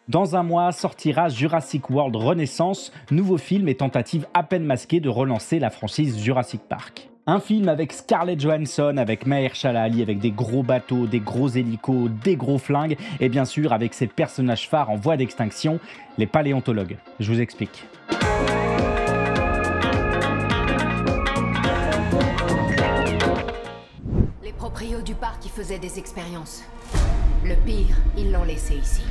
Dans un mois sortira Jurassic World Renaissance, nouveau film et tentative à peine masquée de relancer la franchise Jurassic Park. Un film avec Scarlett Johansson, avec Mahershala Ali, avec des gros bateaux, des gros hélicos, des gros flingues et bien sûr avec ses personnages phares en voie d'extinction, les paléontologues. Je vous explique. Les proprios du parc y faisaient des expériences. Le pire, ils l'ont laissé ici.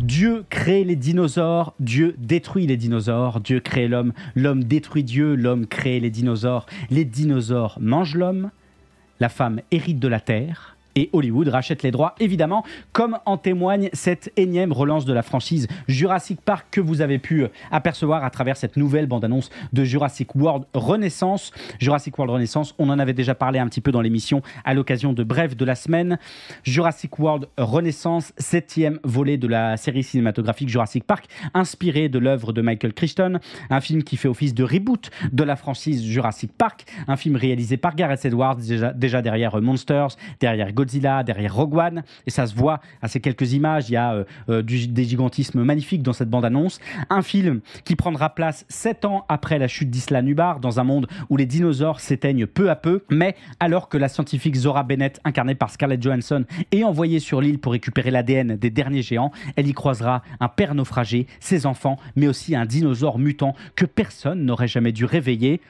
Dieu crée les dinosaures, Dieu détruit les dinosaures, Dieu crée l'homme, l'homme détruit Dieu, l'homme crée les dinosaures mangent l'homme, la femme hérite de la terre. Et Hollywood rachète les droits, évidemment, comme en témoigne cette énième relance de la franchise Jurassic Park que vous avez pu apercevoir à travers cette nouvelle bande-annonce de Jurassic World Renaissance. Jurassic World Renaissance, on en avait déjà parlé un petit peu dans l'émission à l'occasion de Bref de la semaine. Jurassic World Renaissance, 7e volet de la série cinématographique Jurassic Park, inspiré de l'œuvre de Michael Crichton, un film qui fait office de reboot de la franchise Jurassic Park, un film réalisé par Gareth Edwards, déjà derrière Monsters, derrière Godzilla, derrière Rogue One, et ça se voit à ces quelques images. Il y a des gigantismes magnifiques dans cette bande-annonce. Un film qui prendra place 7 ans après la chute d'Isla Nublar, dans un monde où les dinosaures s'éteignent peu à peu, mais alors que la scientifique Zora Bennett, incarnée par Scarlett Johansson, est envoyée sur l'île pour récupérer l'ADN des derniers géants, elle y croisera un père naufragé, ses enfants, mais aussi un dinosaure mutant que personne n'aurait jamais dû réveiller.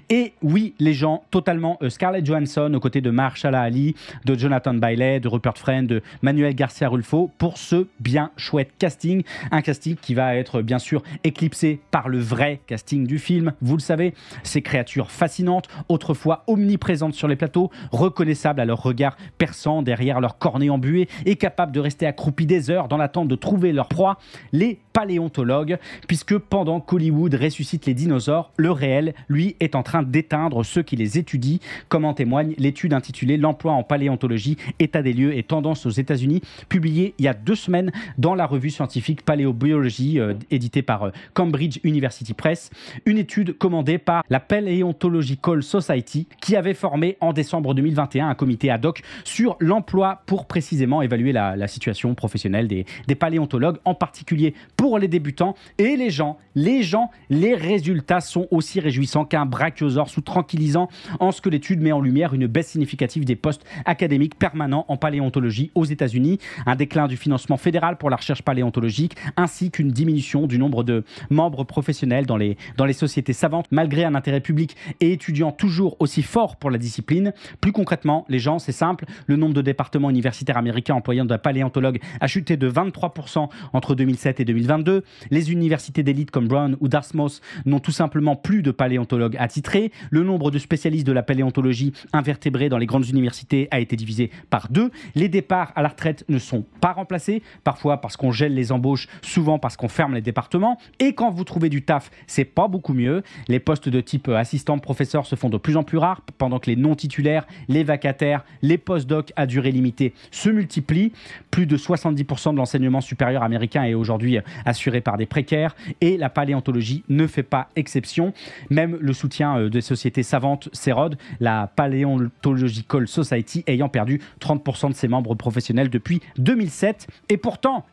Et oui, les gens, totalement Scarlett Johansson aux côtés de Mahershala Ali, de Jonathan Bailey, de Rupert Friend, de Manuel Garcia Rulfo pour ce bien chouette casting. Un casting qui va être bien sûr éclipsé par le vrai casting du film. Vous le savez, ces créatures fascinantes, autrefois omniprésentes sur les plateaux, reconnaissables à leur regard perçant derrière leur cornée embuée et capables de rester accroupis des heures dans l'attente de trouver leur proie, les paléontologues, puisque pendant qu'Hollywood ressuscite les dinosaures, le réel, lui, est en train d'éteindre ceux qui les étudient, comme en témoigne l'étude intitulée L'emploi en paléontologie, état des lieux et tendances aux États-Unis, publiée il y a 2 semaines dans la revue scientifique Paléobiologie, éditée par Cambridge University Press, une étude commandée par la Paleontological Society, qui avait formé en décembre 2021 un comité ad hoc sur l'emploi pour précisément évaluer la situation professionnelle des paléontologues, en particulier pour les débutants et les gens. Les résultats sont aussi réjouissants qu'un brachiosaure sous tranquillisant, en ce que l'étude met en lumière une baisse significative des postes académiques permanents en paléontologie aux États-Unis, un déclin du financement fédéral pour la recherche paléontologique, ainsi qu'une diminution du nombre de membres professionnels dans les sociétés savantes, malgré un intérêt public et étudiant toujours aussi fort pour la discipline. Plus concrètement, les gens, c'est simple, le nombre de départements universitaires américains employant de paléontologues a chuté de 23% entre 2007 et 2022. Les universités d'élite comme Brown ou Dartmouth n'ont tout simplement plus de paléontologues attitrés. Le nombre de spécialistes de la paléontologie invertébrés dans les grandes universités a été divisé par 2. Les départs à la retraite ne sont pas remplacés, parfois parce qu'on gèle les embauches, souvent parce qu'on ferme les départements. Et quand vous trouvez du taf, c'est pas beaucoup mieux. Les postes de type assistant professeur se font de plus en plus rares, pendant que les non-titulaires, les vacataires, les post-docs à durée limitée se multiplient. Plus de 70% de l'enseignement supérieur américain est aujourd'hui assuré par des précaires, et la paléontologie ne fait pas exception. Même le soutien des sociétés savantes s'érode, la Paleontological Society ayant perdu 30% de ses membres professionnels depuis 2007. Et pourtant,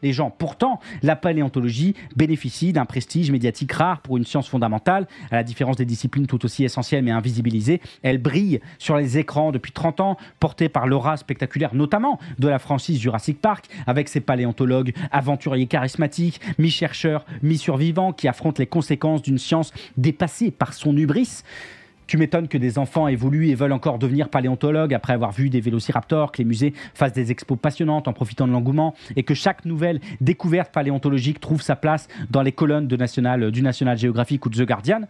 la paléontologie bénéficie d'un prestige médiatique rare pour une science fondamentale, à la différence des disciplines tout aussi essentielles mais invisibilisées. Elle brille sur les écrans depuis 30 ans, portée par l'aura spectaculaire notamment de la franchise Jurassic Park, avec ses paléontologues aventuriers charismatiques, mi-chercheurs, mi-survivants, qui affrontent les conséquences d'une science dépassée par son hubris. Tu m'étonnes que des enfants évoluent et veulent encore devenir paléontologues après avoir vu des vélociraptors, que les musées fassent des expos passionnantes en profitant de l'engouement, et que chaque nouvelle découverte paléontologique trouve sa place dans les colonnes du National Geographic ou de The Guardian.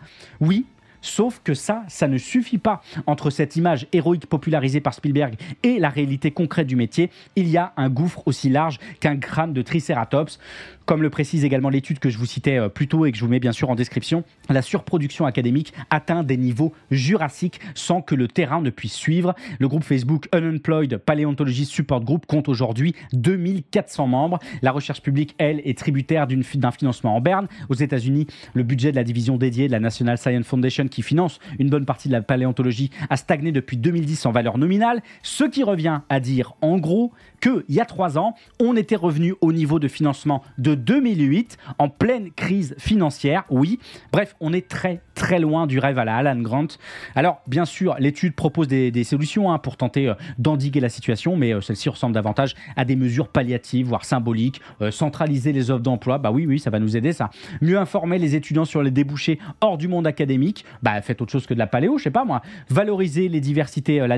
Oui, sauf que ça ne suffit pas. Entre cette image héroïque popularisée par Spielberg et la réalité concrète du métier, il y a un gouffre aussi large qu'un crâne de Triceratops. Comme le précise également l'étude que je vous citais plus tôt et que je vous mets bien sûr en description, la surproduction académique atteint des niveaux jurassiques sans que le terrain ne puisse suivre. Le groupe Facebook Unemployed Paleontology Support Group compte aujourd'hui 2400 membres. La recherche publique, elle, est tributaire d'un financement en berne. Aux États-Unis, le budget de la division dédiée de la National Science Foundation, qui finance une bonne partie de la paléontologie, a stagné depuis 2010 en valeur nominale, ce qui revient à dire en gros qu'il y a 3 ans, on était revenu au niveau de financement de 2008, en pleine crise financière, oui. Bref, on est très très loin du rêve à la Alan Grant. Alors, bien sûr, l'étude propose des solutions pour tenter d'endiguer la situation, mais celle-ci ressemble davantage à des mesures palliatives, voire symboliques. Centraliser les offres d'emploi, bah oui, ça va nous aider, ça. Mieux informer les étudiants sur les débouchés hors du monde académique, bah faites autre chose que de la paléo, je sais pas moi. Valoriser la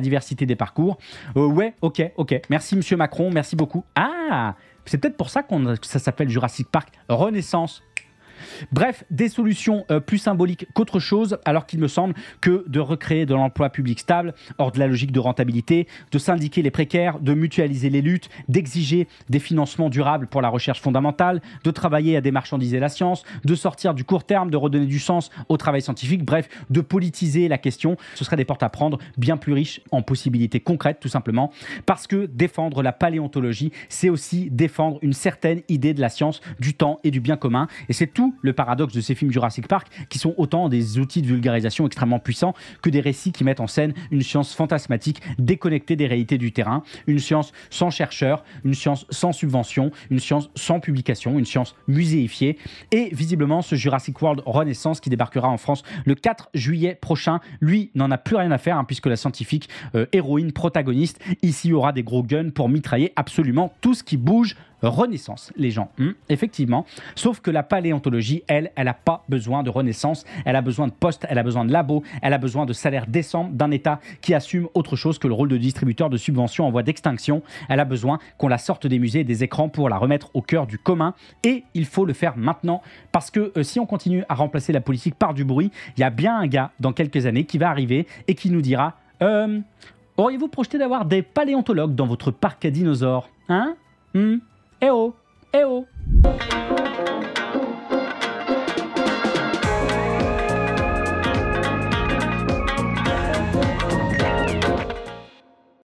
diversité des parcours. Ouais, ok. Merci Monsieur Macron, merci beaucoup. Ah, c'est peut-être pour ça que ça s'appelle Jurassic Park Renaissance. Bref, des solutions plus symboliques qu'autre chose, alors qu'il me semble que de recréer de l'emploi public stable, hors de la logique de rentabilité, de syndiquer les précaires, de mutualiser les luttes, d'exiger des financements durables pour la recherche fondamentale, de travailler à démarchandiser la science, de sortir du court terme, de redonner du sens au travail scientifique, bref, de politiser la question, ce serait des portes à prendre bien plus riches en possibilités concrètes, tout simplement, parce que défendre la paléontologie, c'est aussi défendre une certaine idée de la science, du temps et du bien commun, et c'est tout le paradoxe de ces films Jurassic Park, qui sont autant des outils de vulgarisation extrêmement puissants que des récits qui mettent en scène une science fantasmatique déconnectée des réalités du terrain, une science sans chercheurs, une science sans subvention, une science sans publication, une science muséifiée. Et visiblement, ce Jurassic World Renaissance qui débarquera en France le 4 juillet prochain, lui, n'en a plus rien à faire, puisque la scientifique héroïne protagoniste ici aura des gros guns pour mitrailler absolument tout ce qui bouge. Renaissance, les gens, effectivement. Sauf que la paléontologie, elle n'a pas besoin de renaissance. Elle a besoin de postes, elle a besoin de labos, elle a besoin de salaires décents, d'un État qui assume autre chose que le rôle de distributeur de subventions en voie d'extinction. Elle a besoin qu'on la sorte des musées et des écrans pour la remettre au cœur du commun. Et il faut le faire maintenant, parce que si on continue à remplacer la politique par du bruit, il y a bien un gars dans quelques années qui va arriver et qui nous dira auriez-vous projeté d'avoir des paléontologues dans votre parc à dinosaures ? Eh oh